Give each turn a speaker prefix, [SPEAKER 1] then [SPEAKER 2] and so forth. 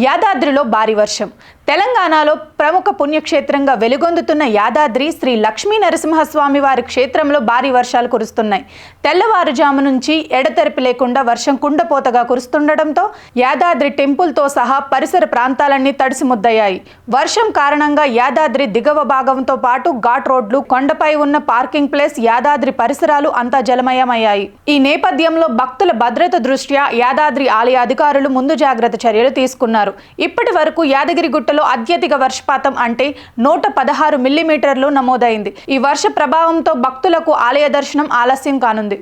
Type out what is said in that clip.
[SPEAKER 1] యాదాద్రిలో భారీ వర్షం. తెలంగాణలో ప్రముఖ పుణ్యక్షేత్రంగా వెలుగొందుతున్న యాదాద్రి శ్రీ లక్ష్మీ నరసింహస్వామి వారి క్షేత్రంలో భారీ వర్షాలు కురుస్తున్నాయి. తెల్లవారుజాము నుంచి ఎడతెరిపి లేకుండా వర్షం కుండపోతగా కురుస్తుండటంతో యాదాద్రి టెంపుల్తో సహా పరిసర ప్రాంతాలన్నీ తడిసిముద్దయ్యాయి. వర్షం కారణంగా యాదాద్రి దిగువ భాగంతో పాటు ఘాట్ రోడ్లు, కొండపై ఉన్న పార్కింగ్ ప్లేస్, యాదాద్రి పరిసరాలు అంతా జలమయమయ్యాయి. ఈ నేపథ్యంలో భక్తుల భద్రత దృష్ట్యా యాదాద్రి ఆలయ అధికారులు ముందు జాగ్రత్త చర్యలు తీసుకున్నారు. ఇప్పటి వరకు యాదగిరిగుట్టలో అత్యధిక వర్షపాతం అంటే 116 మిల్లీమీటర్లు నమోదైంది. ఈ వర్ష ప్రభావంతో భక్తులకు ఆలయ దర్శనం ఆలస్యం కానుంది.